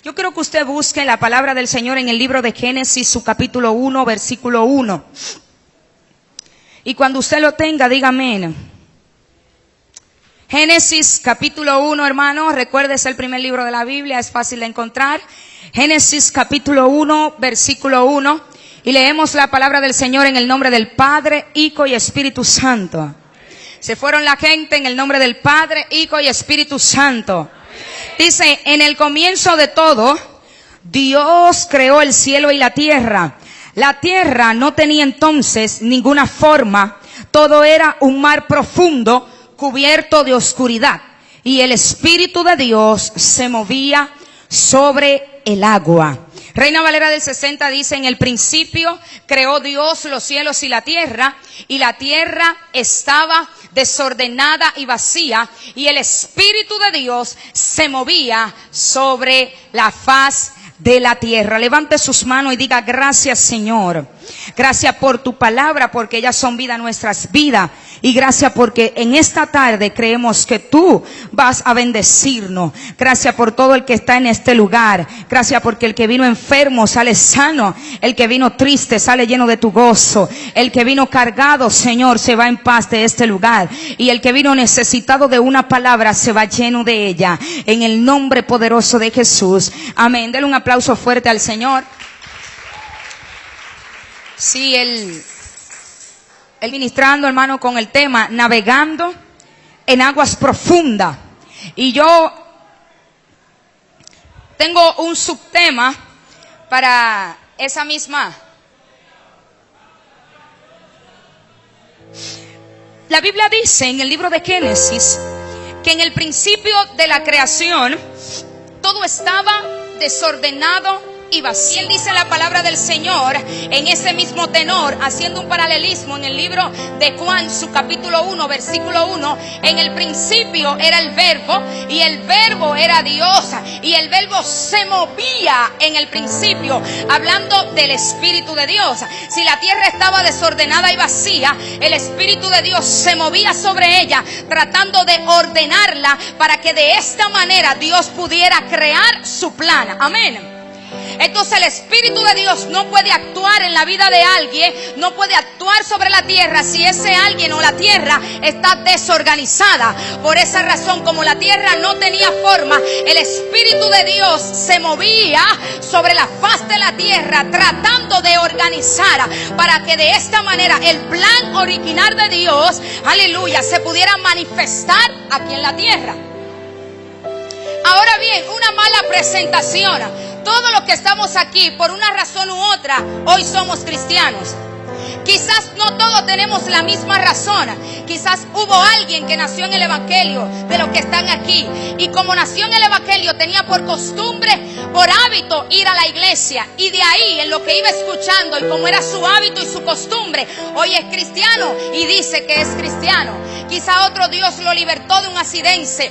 Yo quiero que usted busque la palabra del Señor en el libro de Génesis, su capítulo 1, versículo 1. Y cuando usted lo tenga, diga amén. Génesis capítulo 1, hermano, recuerde, es el primer libro de la Biblia, es fácil de encontrar. Génesis capítulo 1, versículo 1. Y leemos la palabra del Señor en el nombre del Padre, Hijo y Espíritu Santo. Se fueron la gente en el nombre del Padre, Hijo y Espíritu Santo. Dice, en el comienzo de todo, Dios creó el cielo y la tierra. La tierra no tenía entonces ninguna forma. Todo era un mar profundo, cubierto de oscuridad. Y el Espíritu de Dios se movía sobre el agua. Reina Valera del 60 dice, en el principio creó Dios los cielos y la tierra estaba desordenada y vacía, y el Espíritu de Dios se movía sobre la faz de la tierra. Levante sus manos y diga, gracias Señor. Gracias por tu palabra, porque ellas son vida a nuestras vidas. Y gracias porque en esta tarde creemos que tú vas a bendecirnos. Gracias por todo el que está en este lugar. Gracias porque el que vino enfermo sale sano. El que vino triste sale lleno de tu gozo. El que vino cargado, Señor, se va en paz de este lugar. Y el que vino necesitado de una palabra se va lleno de ella. En el nombre poderoso de Jesús. Amén. Denle un aplauso fuerte al Señor. Sí, él ministrando, hermano, con el tema navegando en aguas profundas. Y yo tengo un subtema para esa misma. La Biblia dice en el libro de Génesis que en el principio de la creación todo estaba desordenado y vacío. Y él dice la palabra del Señor en ese mismo tenor, haciendo un paralelismo en el libro de Juan, su capítulo 1, versículo 1. En el principio era el verbo, y el verbo era Dios, y el verbo se movía en el principio, hablando del Espíritu de Dios. Si la tierra estaba desordenada y vacía, el Espíritu de Dios se movía sobre ella, tratando de ordenarla para que de esta manera Dios pudiera crear su plan. Amén. Entonces el Espíritu de Dios no puede actuar en la vida de alguien, no puede actuar sobre la tierra si ese alguien o la tierra está desorganizada. Por esa razón, como la tierra no tenía forma, el Espíritu de Dios se movía sobre la faz de la tierra tratando de organizar para que de esta manera el plan original de Dios, aleluya, se pudiera manifestar aquí en la tierra. Ahora bien, una mala presentación. Todos los que estamos aquí, por una razón u otra, hoy somos cristianos. Quizás no todos tenemos la misma razón. Quizás hubo alguien que nació en el Evangelio de los que están aquí. Y como nació en el Evangelio, tenía por costumbre, por hábito, ir a la iglesia. Y de ahí, en lo que iba escuchando y como era su hábito y su costumbre, hoy es cristiano y dice que es cristiano. Quizá otro Dios lo libertó de un accidente,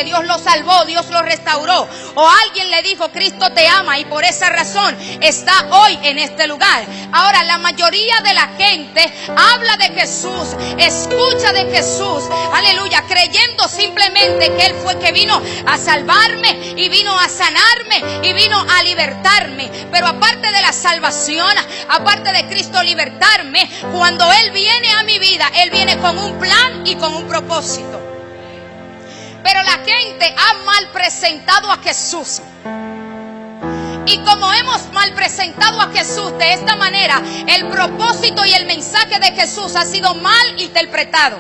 Dios lo salvó, Dios lo restauró. O alguien le dijo, Cristo te ama, y por esa razón está hoy en este lugar. Ahora, la mayoría de la gente habla de Jesús, escucha de Jesús, aleluya, creyendo simplemente que Él fue que vino a salvarme y vino a sanarme y vino a libertarme. Pero aparte de la salvación, aparte de Cristo libertarme, cuando Él viene a mi vida, Él viene con un plan y con un propósito. Pero la gente ha mal presentado a Jesús. Y como hemos mal presentado a Jesús de esta manera, el propósito y el mensaje de Jesús ha sido mal interpretado.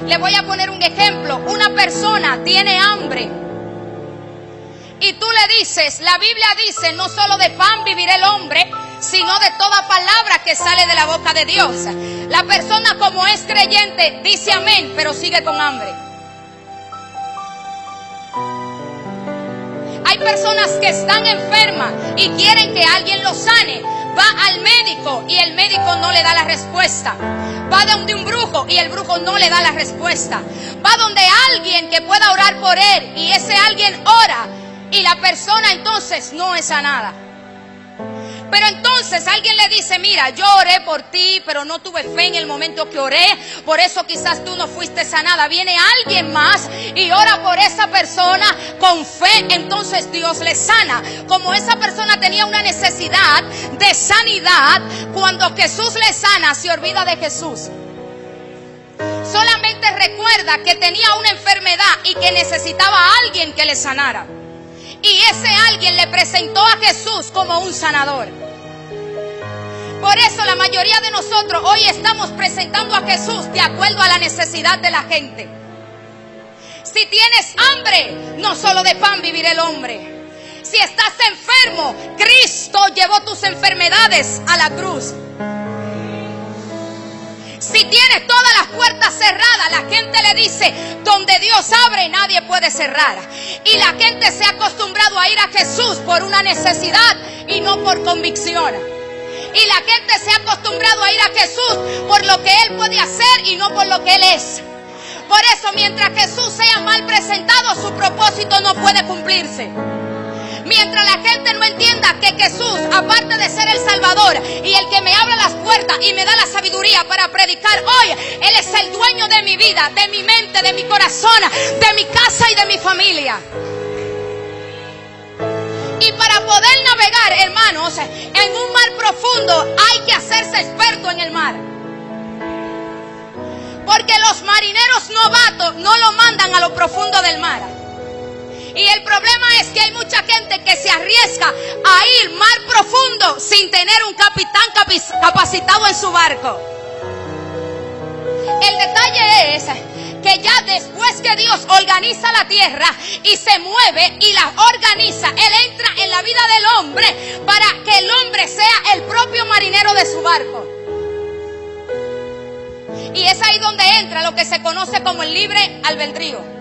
Le voy a poner un ejemplo. Una persona tiene hambre y tú le dices, la Biblia dice, no solo de pan vivirá el hombre, sino de toda palabra que sale de la boca de Dios. La persona, como es creyente, dice amén, pero sigue con hambre. Hay personas que están enfermas y quieren que alguien los sane. Va al médico y el médico no le da la respuesta. Va donde un brujo y el brujo no le da la respuesta. Va donde alguien que pueda orar por él y ese alguien ora y la persona entonces no es sanada. Pero entonces alguien le dice: mira, yo oré por ti, pero no tuve fe en el momento que oré, por eso quizás tú no fuiste sanada. Viene alguien más y ora por esa persona con fe, entonces Dios le sana. Como esa persona tenía una necesidad de sanidad, cuando Jesús le sana, se olvida de Jesús. Solamente recuerda que tenía una enfermedad y que necesitaba a alguien que le sanara. Y ese alguien le presentó a Jesús como un sanador. Por eso la mayoría de nosotros hoy estamos presentando a Jesús de acuerdo a la necesidad de la gente. Si tienes hambre, no solo de pan vivirá el hombre. Si estás enfermo, Cristo llevó tus enfermedades a la cruz. Si tienes todas las puertas cerradas, la gente le dice: donde Dios abre, nadie puede cerrar. Y la gente se ha acostumbrado a ir a Jesús por una necesidad y no por convicción. Y la gente se ha acostumbrado a ir a Jesús por lo que Él puede hacer y no por lo que Él es. Por eso, mientras Jesús sea mal presentado, su propósito no puede cumplirse. Mientras la gente no entienda que Jesús, aparte de ser el Salvador y el que me abre las puertas y me da la sabiduría para predicar hoy, Él es el dueño de mi vida, de mi mente, de mi corazón, de mi casa y de mi familia. Y para poder navegar, hermanos, en un mar profundo hay que hacerse experto en el mar. Porque los marineros novatos no lo mandan a lo profundo del mar. Y el problema es que hay mucha gente que se arriesga a ir mar profundo sin tener un capitán capacitado en su barco. El detalle es que ya después que Dios organiza la tierra y se mueve y la organiza, Él entra en la vida del hombre para que el hombre sea el propio marinero de su barco. Y es ahí donde entra lo que se conoce como el libre albedrío.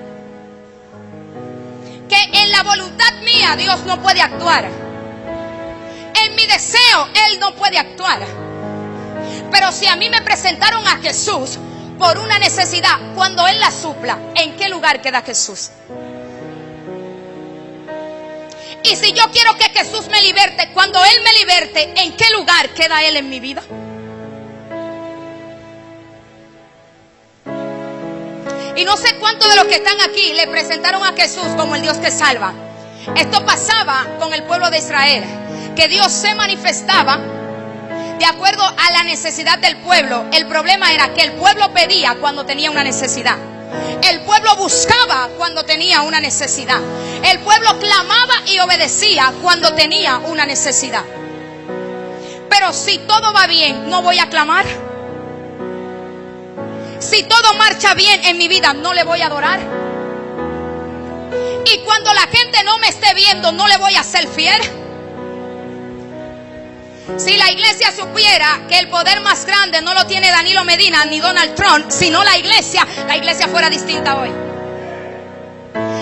Que en la voluntad mía Dios no puede actuar. En mi deseo Él no puede actuar. Pero si a mí me presentaron a Jesús por una necesidad, cuando Él la supla, ¿en qué lugar queda Jesús? Y si yo quiero que Jesús me liberte, cuando Él me liberte, ¿en qué lugar queda Él en mi vida? Y no sé cuántos de los que están aquí le presentaron a Jesús como el Dios que salva. Esto pasaba con el pueblo de Israel, que Dios se manifestaba de acuerdo a la necesidad del pueblo. El problema era que el pueblo pedía cuando tenía una necesidad. El pueblo buscaba cuando tenía una necesidad. El pueblo clamaba y obedecía cuando tenía una necesidad. Pero si todo va bien, ¿no voy a clamar? Si todo marcha bien en mi vida, ¿no le voy a adorar? Y cuando la gente no me esté viendo, ¿no le voy a ser fiel? Si la iglesia supiera que el poder más grande no lo tiene Danilo Medina ni Donald Trump, sino la iglesia fuera distinta hoy.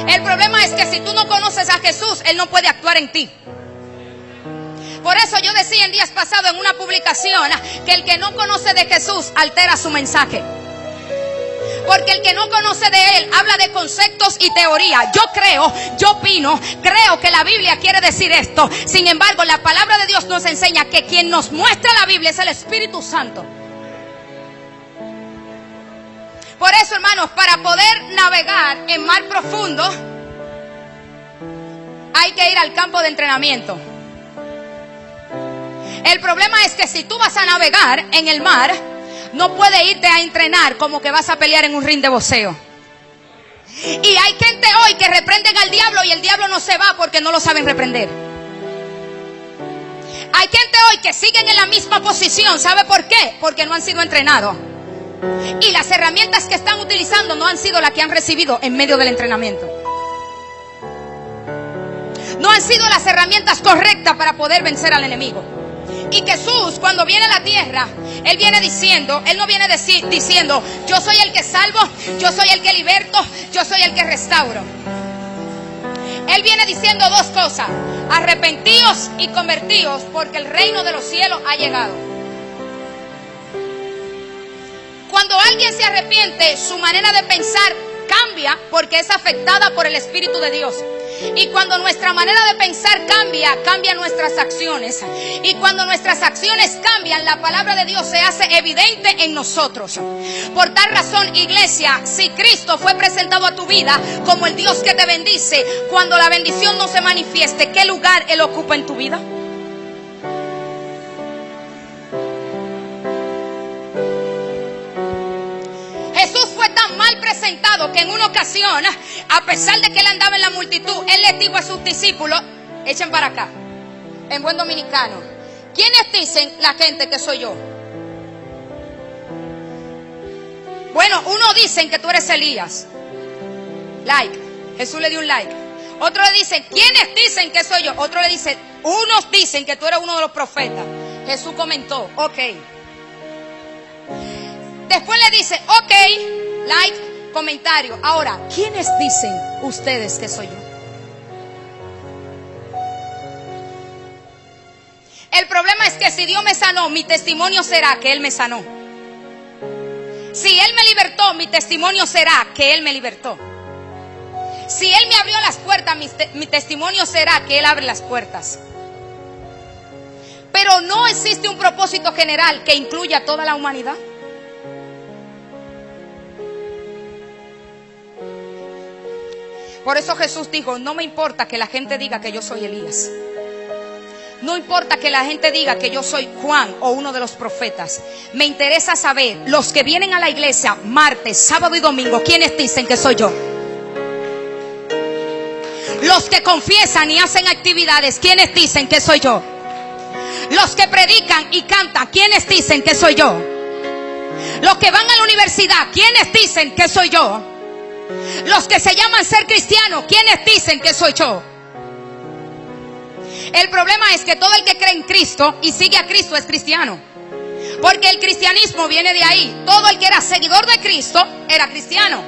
El problema es que si tú no conoces a Jesús, Él no puede actuar en ti. Por eso yo decía en días pasados en una publicación que el que no conoce de Jesús altera su mensaje. Porque el que no conoce de Él habla de conceptos y teoría. Yo opino, creo que la Biblia quiere decir esto. Sin embargo, la palabra de Dios nos enseña que quien nos muestra la Biblia es el Espíritu Santo. Por eso, hermanos, para poder navegar en mar profundo, hay que ir al campo de entrenamiento. El problema es que si tú vas a navegar en el mar, no puedes irte a entrenar como que vas a pelear en un ring de boxeo. Y hay gente hoy que reprenden al diablo y el diablo no se va porque no lo saben reprender. Hay gente hoy que siguen en la misma posición. ¿Sabe por qué? Porque no han sido entrenados. Y las herramientas que están utilizando no han sido las que han recibido en medio del entrenamiento. No han sido las herramientas correctas para poder vencer al enemigo. Y Jesús, cuando viene a la tierra, Él viene diciendo, Él no viene diciendo, yo soy el que salvo, yo soy el que liberto, yo soy el que restauro. Él viene diciendo dos cosas: arrepentíos y convertíos, porque el reino de los cielos ha llegado. Cuando alguien se arrepiente, su manera de pensar cambia porque es afectada por el Espíritu de Dios. Y cuando nuestra manera de pensar cambia, cambian nuestras acciones. Y cuando nuestras acciones cambian, la palabra de Dios se hace evidente en nosotros. Por tal razón, iglesia, si Cristo fue presentado a tu vida como el Dios que te bendice, cuando la bendición no se manifieste, ¿qué lugar Él ocupa en tu vida? Jesús fue tan mal presentado que en una ocasión, a pesar de que Él andaba en la multitud, Él les dijo a sus discípulos: echen para acá, en buen dominicano, ¿quiénes dicen la gente que soy yo? Bueno, unos dicen que tú eres Elías. Like. Jesús le dio un like. Otro le dice: ¿quiénes dicen que soy yo? Otro le dice: unos dicen que tú eres uno de los profetas. Jesús comentó: ok. Después le dice: ok, like, comentario. Ahora, ¿quiénes dicen ustedes que soy yo? El problema es que si Dios me sanó, mi testimonio será que Él me sanó. Si Él me libertó, mi testimonio será que Él me libertó. Si Él me abrió las puertas, mi testimonio será que Él abre las puertas. Pero no existe un propósito general que incluya a toda la humanidad. Por eso Jesús dijo: no me importa que la gente diga que yo soy Elías. No importa que la gente diga que yo soy Juan o uno de los profetas. Me interesa saber, los que vienen a la iglesia martes, sábado y domingo, ¿quiénes dicen que soy yo? Los que confiesan y hacen actividades, ¿quiénes dicen que soy yo? Los que predican y cantan, ¿quiénes dicen que soy yo? Los que van a la universidad, ¿quiénes dicen que soy yo? Los que se llaman ser cristianos, ¿quiénes dicen que soy yo? El problema es que todo el que cree en Cristo y sigue a Cristo es cristiano. Porque el cristianismo viene de ahí. Todo el que era seguidor de Cristo era cristiano.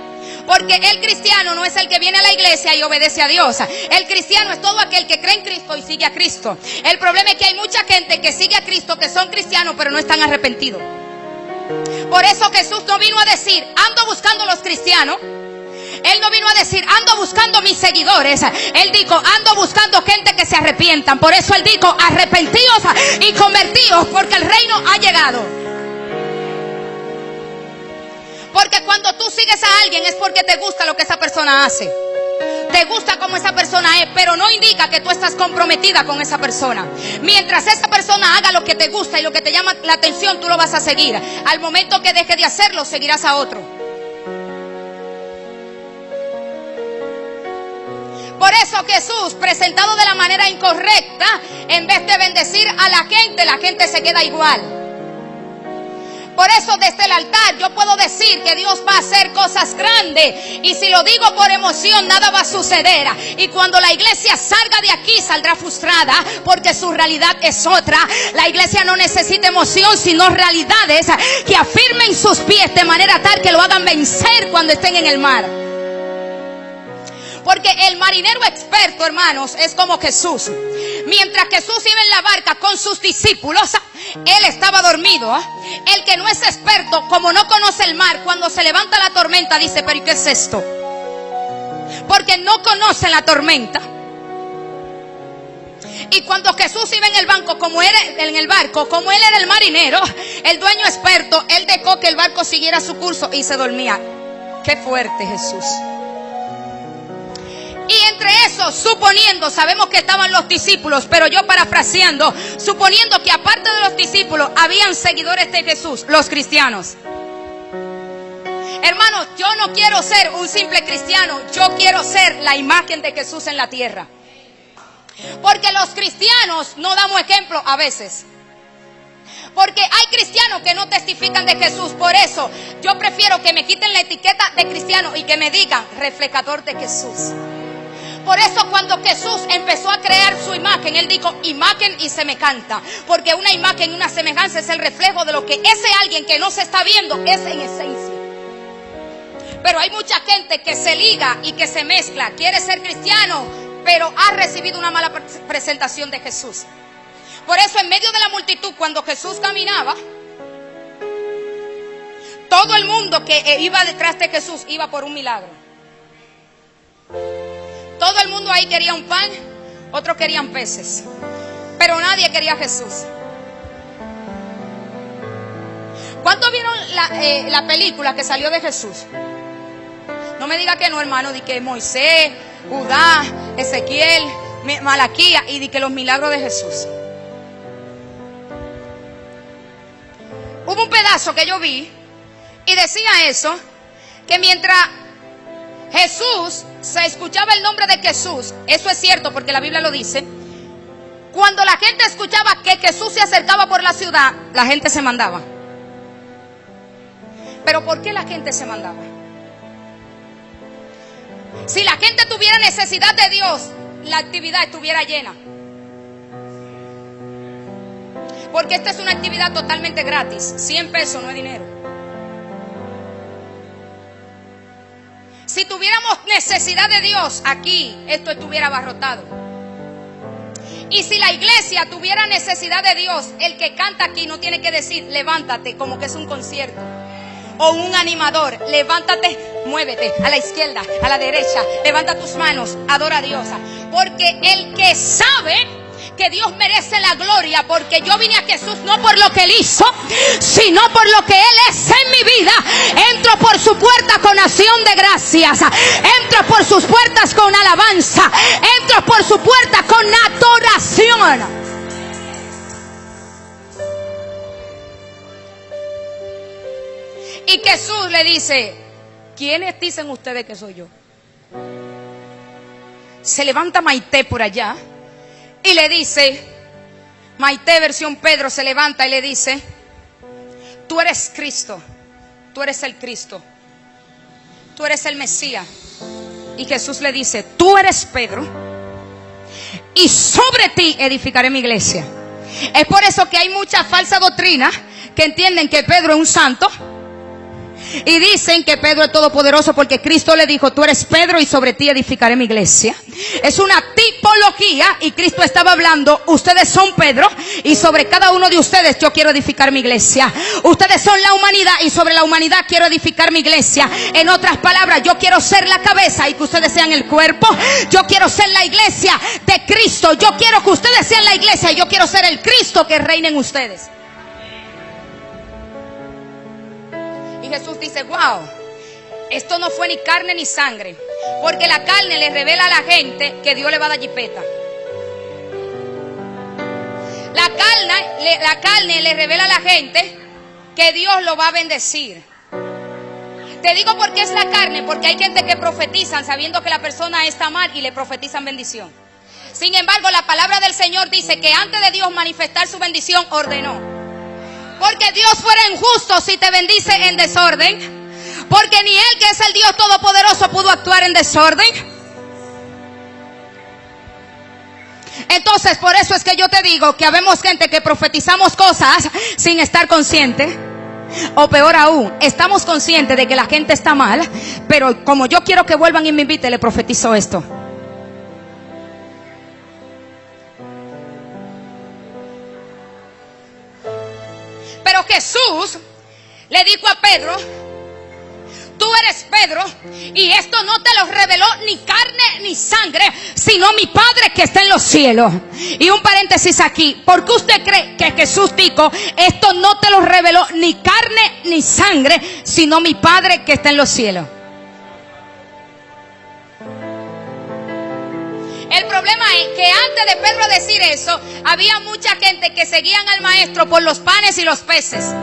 Porque el cristiano no es el que viene a la iglesia y obedece a Dios. El cristiano es todo aquel que cree en Cristo y sigue a Cristo. El problema es que hay mucha gente que sigue a Cristo, que son cristianos pero no están arrepentidos. Por eso Jesús no vino a decir: ando buscando los cristianos. Él no vino a decir: ando buscando mis seguidores. Él dijo: ando buscando gente que se arrepientan. Por eso Él dijo: arrepentidos y convertidos, porque el reino ha llegado. Porque cuando tú sigues a alguien es porque te gusta lo que esa persona hace. Te gusta cómo esa persona es, pero no indica que tú estás comprometida con esa persona. Mientras esa persona haga lo que te gusta y lo que te llama la atención, tú lo vas a seguir. Al momento que deje de hacerlo, seguirás a otro. Por eso Jesús, presentado de la manera incorrecta, en vez de bendecir a la gente se queda igual. Por eso desde el altar yo puedo decir que Dios va a hacer cosas grandes. Y si lo digo por emoción, nada va a suceder. Y cuando la iglesia salga de aquí, saldrá frustrada, porque su realidad es otra. La iglesia no necesita emoción, sino realidades que afirmen sus pies de manera tal que lo hagan vencer cuando estén en el mar. Porque el marinero experto, hermanos, es como Jesús. Mientras Jesús iba en la barca con sus discípulos, Él estaba dormido. El que no es experto, como no conoce el mar, cuando se levanta la tormenta dice: ¿pero y qué es esto? Porque no conoce la tormenta. Y cuando Jesús iba en el barco, como él era el marinero, el dueño experto, Él dejó que el barco siguiera su curso y se dormía. Qué fuerte, Jesús. Y entre eso, suponiendo, sabemos que estaban los discípulos, pero yo parafraseando, suponiendo que aparte de los discípulos habían seguidores de Jesús, los cristianos. Hermanos, yo no quiero ser un simple cristiano, yo quiero ser la imagen de Jesús en la tierra. Porque los cristianos no damos ejemplo a veces. Porque hay cristianos que no testifican de Jesús. Por eso yo prefiero que me quiten la etiqueta de cristiano y que me digan reflejador de Jesús. Por eso cuando Jesús empezó a crear su imagen, Él dijo imagen y semejanza. Porque una imagen y una semejanza es el reflejo de lo que ese alguien que no se está viendo es en esencia. Pero hay mucha gente que se liga y que se mezcla. Quiere ser cristiano, pero ha recibido una mala presentación de Jesús. Por eso en medio de la multitud, cuando Jesús caminaba, todo el mundo que iba detrás de Jesús iba por un milagro. Todo el mundo ahí quería un pan, otros querían peces, pero nadie quería a Jesús. ¿Cuántos vieron la película que salió de Jesús? No me diga que no, hermano, di que Moisés, Judá, Ezequiel, Malaquías, y di que los milagros de Jesús. Hubo un pedazo que yo vi y decía eso, que mientras Jesús, se escuchaba el nombre de Jesús, eso es cierto porque la Biblia lo dice, cuando la gente escuchaba que Jesús se acercaba por la ciudad, la gente se mandaba. Pero ¿por qué la gente se mandaba? Si la gente tuviera necesidad de Dios, la actividad estuviera llena. Porque esta es una actividad totalmente gratis. 100 pesos no es dinero. Si tuviéramos necesidad de Dios aquí, esto estuviera abarrotado. Y si la iglesia tuviera necesidad de Dios, el que canta aquí no tiene que decir levántate como que es un concierto o un animador. Levántate, muévete a la izquierda, a la derecha, levanta tus manos, adora a Dios. Porque el que sabe que Dios merece la gloria, porque yo vine a Jesús no por lo que Él hizo, sino por lo que Él es en mi vida, entro por su puerta con acción de gracias, entro por sus puertas con alabanza, entro por su puerta con adoración. Y Jesús le dice: ¿quiénes dicen ustedes que soy yo? Se levanta Maite por allá y le dice, Maite versión Pedro se levanta y le dice: tú eres Cristo, tú eres el Cristo, tú eres el Mesías. Y Jesús le dice: tú eres Pedro y sobre ti edificaré mi iglesia. Es por eso que hay mucha falsa doctrina que entienden que Pedro es un santo y dicen que Pedro es todopoderoso porque Cristo le dijo: tú eres Pedro y sobre ti edificaré mi iglesia. Es una tipología y Cristo estaba hablando: ustedes son Pedro y sobre cada uno de ustedes yo quiero edificar mi iglesia. Ustedes son la humanidad y sobre la humanidad quiero edificar mi iglesia. En otras palabras, yo quiero ser la cabeza y que ustedes sean el cuerpo. Yo quiero ser la iglesia de Cristo. Yo quiero que ustedes sean la iglesia y yo quiero ser el Cristo que reine en ustedes. Y Jesús dice: wow, esto no fue ni carne ni sangre, porque la carne le revela a la gente que Dios le va a dar jipeta. La carne le revela a la gente que Dios lo va a bendecir. Te digo por qué es la carne, porque hay gente que profetizan sabiendo que la persona está mal y le profetizan bendición. Sin embargo, la palabra del Señor dice que antes de Dios manifestar su bendición, ordenó. Porque Dios fuera injusto si te bendice en desorden. Porque ni Él, que es el Dios todopoderoso, pudo actuar en desorden. Entonces, por eso es que yo te digo que habemos gente que profetizamos cosas sin estar consciente. O peor aún, estamos conscientes de que la gente está mal, pero como yo quiero que vuelvan y me inviten, le profetizo esto. Pero Jesús le dijo a Pedro: tú eres Pedro y esto no te lo reveló ni carne ni sangre, sino mi Padre que está en los cielos. Y un paréntesis aquí: ¿por qué usted cree que Jesús dijo esto no te lo reveló ni carne ni sangre, sino mi Padre que está en los cielos? El problema es que antes de Pedro decir eso, había mucha gente que seguían al maestro por los panes y los peces.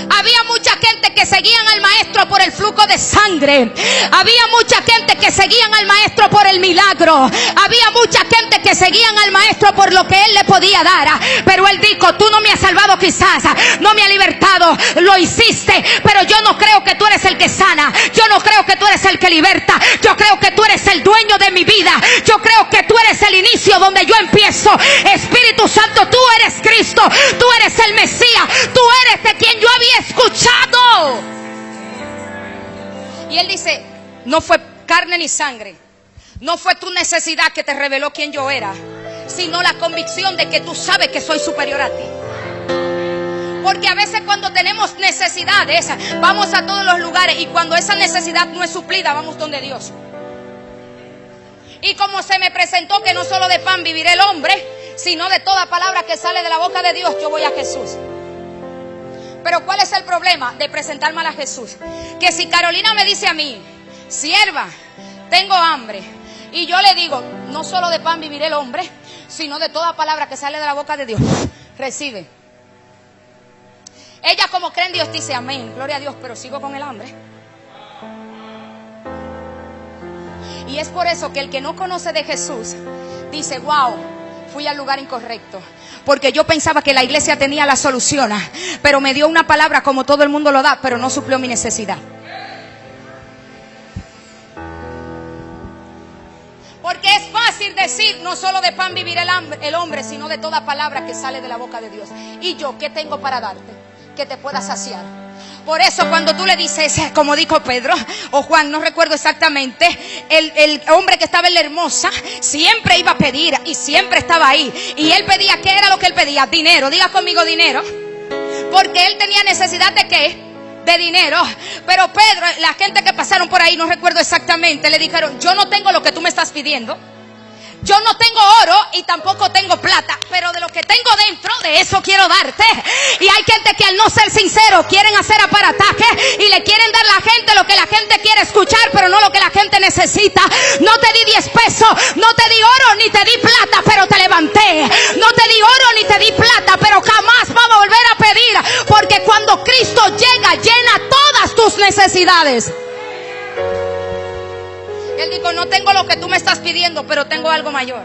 Había mucha gente que seguían al maestro por el flujo de sangre. Había mucha gente que seguían al maestro por el milagro. Había mucha gente que seguían al maestro por lo que él le podía dar. Pero él dijo: tú no me has salvado, quizás no me has libertado, lo hiciste, pero yo no creo que tú eres el que sana. Yo no creo que tú eres el que liberta. Yo creo que tú eres el dueño de mi vida. Yo creo que tú eres el inicio donde yo empiezo. Espíritu Santo, tú eres Cristo, tú eres el Mesías, tú eres de quien yo había escuchado. Y él dice: no fue carne ni sangre, no fue tu necesidad que te reveló quién yo era, sino la convicción de que tú sabes que soy superior a ti. Porque a veces cuando tenemos necesidades, vamos a todos los lugares, y cuando esa necesidad no es suplida, vamos donde Dios. Y como se me presentó que no solo de pan vivirá el hombre, sino de toda palabra que sale de la boca de Dios, yo voy a Jesús. Pero ¿cuál es el problema de presentarme a Jesús? Que si Carolina me dice a mí, sierva, tengo hambre, y yo le digo, no solo de pan vivirá el hombre, sino de toda palabra que sale de la boca de Dios, recibe. Ella, como cree en Dios, dice amén, gloria a Dios, pero sigo con el hambre. Y es por eso que el que no conoce de Jesús dice, wow, fui al lugar incorrecto, porque yo pensaba que la iglesia tenía la solución, pero me dio una palabra como todo el mundo lo da, pero no suplió mi necesidad. Porque es fácil decir, no solo de pan vivirá el hombre, sino de toda palabra que sale de la boca de Dios. ¿Y yo qué tengo para darte que te pueda saciar? Por eso cuando tú le dices, como dijo Pedro o Juan, no recuerdo exactamente, el hombre que estaba en la hermosa siempre iba a pedir y siempre estaba ahí. Y él pedía, ¿qué era lo que él pedía? Dinero, diga conmigo dinero. Porque él tenía necesidad de ¿qué? De dinero. Pero Pedro, la gente que pasaron por ahí, no recuerdo exactamente, le dijeron, yo no tengo lo que tú me estás pidiendo. Yo no tengo oro y tampoco tengo plata, pero de lo que tengo dentro, de eso quiero darte. Y hay gente que al no ser sincero quieren hacer aparataje y le quieren dar a la gente lo que la gente quiere escuchar, pero no lo que la gente necesita. No te di 10 pesos, no te di oro ni te di plata, pero te levanté. No te di oro ni te di plata, pero jamás vamos a volver a pedir, porque cuando Cristo llega, llena todas tus necesidades. Él dijo, no tengo lo que tú me estás pidiendo, pero tengo algo mayor.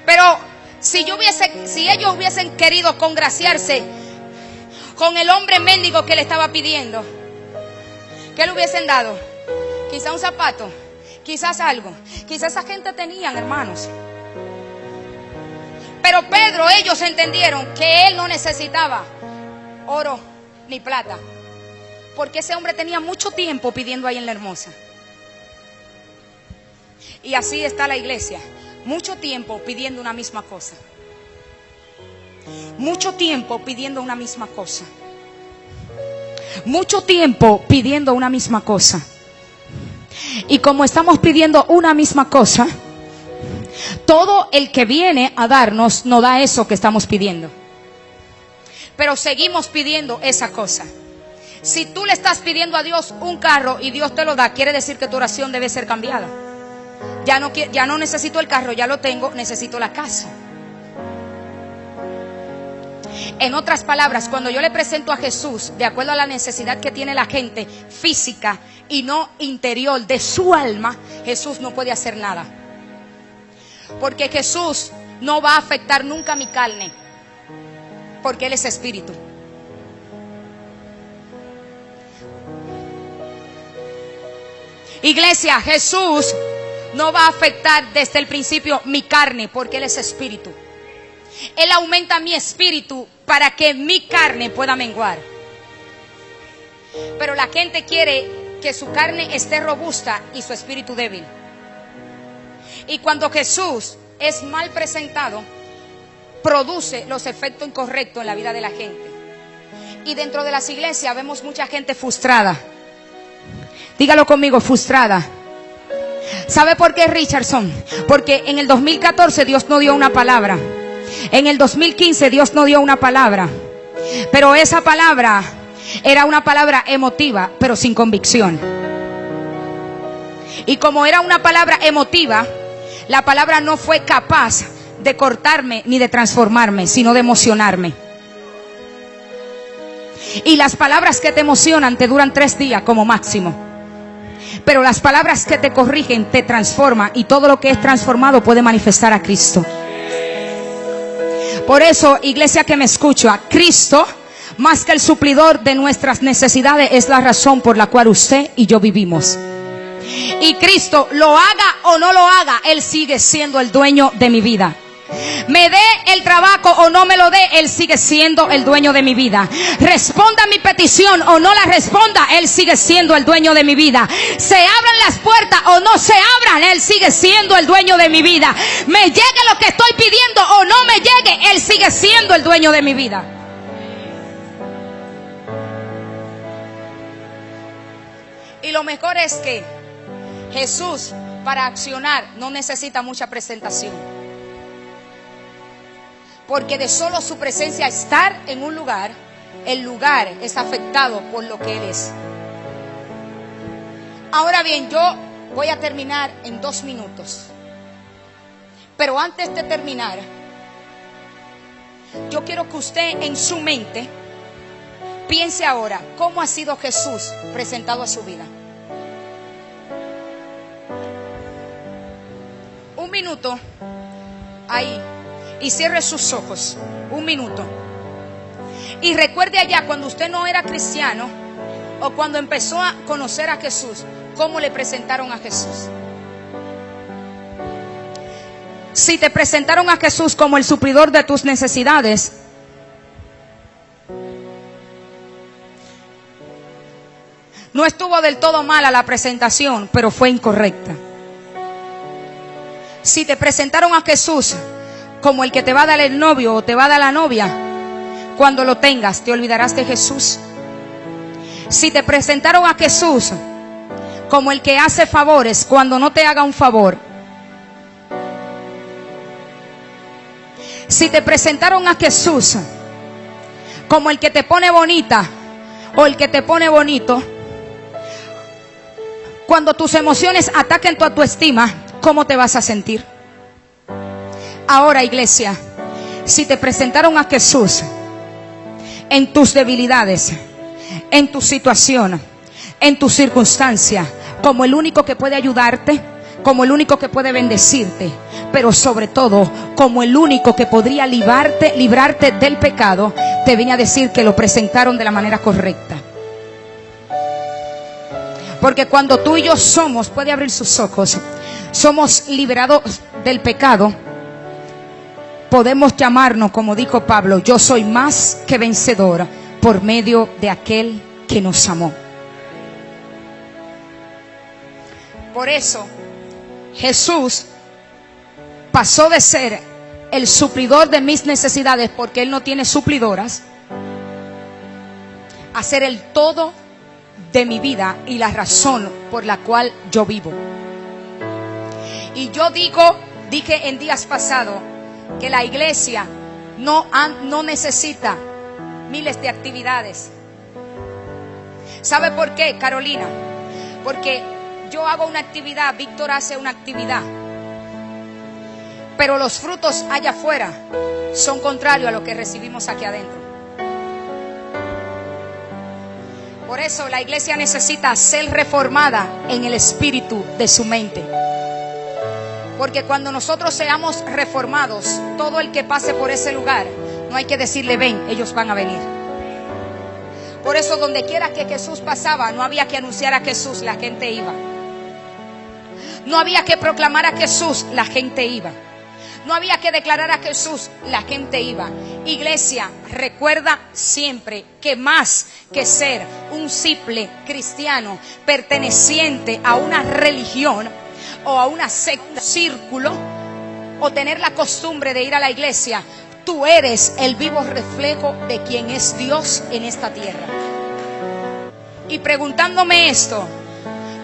Pero si ellos hubiesen querido congraciarse con el hombre mendigo que le estaba pidiendo, ¿qué le hubiesen dado? Quizá un zapato, quizás algo. Quizás esa gente tenían, hermanos. Pero ellos entendieron que él no necesitaba oro ni plata, porque ese hombre tenía mucho tiempo pidiendo ahí en la hermosa. Y así está la iglesia, mucho tiempo pidiendo una misma cosa. Mucho tiempo pidiendo una misma cosa. Mucho tiempo pidiendo una misma cosa. Y como estamos pidiendo una misma cosa, todo el que viene a darnos no da eso que estamos pidiendo, pero seguimos pidiendo esa cosa. Si tú le estás pidiendo a Dios un carro y Dios te lo da, quiere decir que tu oración debe ser cambiada. Ya no necesito el carro, ya lo tengo, necesito la casa. En otras palabras, cuando yo le presento a Jesús de acuerdo a la necesidad que tiene la gente física y no interior de su alma, Jesús no puede hacer nada. Porque Jesús no va a afectar nunca mi carne, porque Él es espíritu. Iglesia, Jesús no va a afectar desde el principio mi carne, porque Él es espíritu. Él aumenta mi espíritu para que mi carne pueda menguar. Pero la gente quiere que su carne esté robusta y su espíritu débil. Y cuando Jesús es mal presentado, produce los efectos incorrectos en la vida de la gente. Y dentro de las iglesias vemos mucha gente frustrada. Dígalo conmigo, frustrada. ¿Sabe por qué, Richardson? Porque en el 2014 Dios no dio una palabra. En el 2015 Dios no dio una palabra. Pero esa palabra era una palabra emotiva, pero sin convicción. Y como era una palabra emotiva, la palabra no fue capaz de cortarme ni de transformarme, sino de emocionarme. Y las palabras que te emocionan te duran 3 días como máximo. Pero las palabras que te corrigen te transforman, y todo lo que es transformado puede manifestar a Cristo. Por eso, iglesia que me escucha, Cristo, más que el suplidor de nuestras necesidades, es la razón por la cual usted y yo vivimos. Y Cristo, lo haga o no lo haga, Él sigue siendo el dueño de mi vida. Me dé el trabajo o no me lo dé, Él sigue siendo el dueño de mi vida. Responda mi petición o no la responda, Él sigue siendo el dueño de mi vida. Se abran las puertas o no se abran, Él sigue siendo el dueño de mi vida. Me llegue lo que estoy pidiendo o no me llegue, Él sigue siendo el dueño de mi vida. Y lo mejor es que Jesús, para accionar, no necesita mucha presentación. Porque de solo su presencia, estar en un lugar, el lugar es afectado por lo que Él es. Ahora bien, yo voy a terminar en 2 minutos. Pero antes de terminar, yo quiero que usted en su mente piense ahora cómo ha sido Jesús presentado a su vida. 1 minuto ahí y cierre sus ojos. 1 minuto. Y recuerde allá cuando usted no era cristiano o cuando empezó a conocer a Jesús, cómo le presentaron a Jesús. Si te presentaron a Jesús como el suplidor de tus necesidades, no estuvo del todo mala la presentación, pero fue incorrecta. Si te presentaron a Jesús como el que te va a dar el novio o te va a dar la novia, cuando lo tengas, te olvidarás de Jesús. Si te presentaron a Jesús como el que hace favores, cuando no te haga un favor. Si te presentaron a Jesús como el que te pone bonita o el que te pone bonito, cuando tus emociones ataquen tu autoestima, ¿cómo te vas a sentir? Ahora, iglesia, si te presentaron a Jesús en tus debilidades, en tu situación, en tu circunstancia, como el único que puede ayudarte, como el único que puede bendecirte, pero sobre todo como el único que podría librarte del pecado, te vine a decir que lo presentaron de la manera correcta. Porque cuando tú y yo puede abrir sus ojos, somos liberados del pecado, podemos llamarnos, como dijo Pablo, yo soy más que vencedora por medio de aquel que nos amó. Por eso Jesús pasó de ser el suplidor de mis necesidades, porque Él no tiene suplidoras, a ser el todo de mi vida y la razón por la cual yo vivo. Y yo dije en días pasados que la iglesia no necesita miles de actividades. ¿Sabe por qué, Carolina? Porque yo hago una actividad, Víctor hace una actividad, pero los frutos allá afuera son contrarios a lo que recibimos aquí adentro. Por eso la iglesia necesita ser reformada en el espíritu de su mente. Porque cuando nosotros seamos reformados, todo el que pase por ese lugar, no hay que decirle ven, ellos van a venir. Por eso donde quiera que Jesús pasaba, no había que anunciar a Jesús, la gente iba. No había que proclamar a Jesús, la gente iba. No había que declarar a Jesús, la gente iba. Iglesia, recuerda siempre que más que ser un simple cristiano perteneciente a una religión o a una secta, círculo, o tener la costumbre de ir a la iglesia, tú eres el vivo reflejo de quien es Dios en esta tierra. Y preguntándome esto,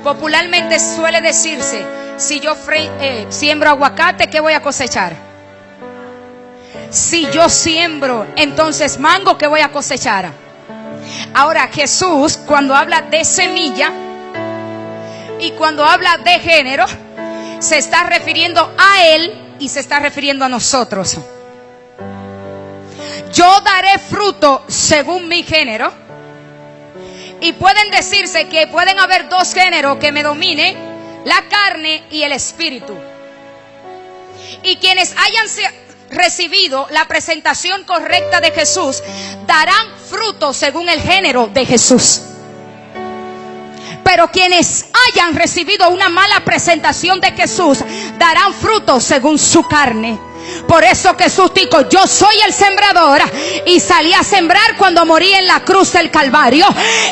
popularmente suele decirse, si yo siembro aguacate, ¿qué voy a cosechar? Si yo siembro entonces mango, ¿qué voy a cosechar? Ahora Jesús, cuando habla de semilla y cuando habla de género, se está refiriendo a Él y se está refiriendo a nosotros. Yo daré fruto según mi género. Y pueden decirse que pueden haber 2 géneros que me dominen, la carne y el espíritu. Y quienes hayan recibido la presentación correcta de Jesús, darán fruto según el género de Jesús. Pero quienes hayan recibido una mala presentación de Jesús, darán fruto según su carne. Por eso Jesús dijo, yo soy el sembrador y salí a sembrar cuando morí en la cruz del Calvario.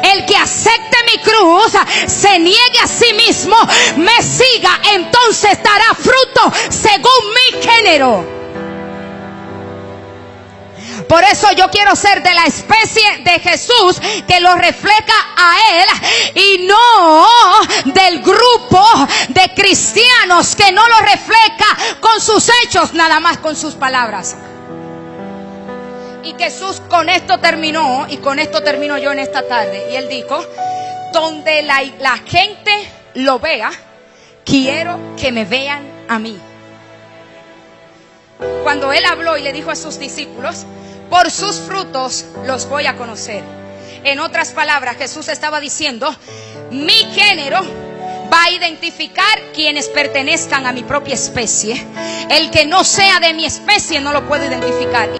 El que acepte mi cruz, se niegue a sí mismo, me siga, entonces dará fruto según mi género. Por eso yo quiero ser de la especie de Jesús que lo refleja a Él, y no del grupo de cristianos que no lo refleja con sus hechos, nada más con sus palabras. Y Jesús con esto terminó, y con esto termino yo en esta tarde. Y Él dijo: donde la gente lo vea, quiero que me vean a mí. Cuando Él habló y le dijo a sus discípulos: por sus frutos los voy a conocer. En otras palabras, Jesús estaba diciendo: mi género va a identificar quienes pertenezcan a mi propia especie. El que no sea de mi especie no lo puedo identificar.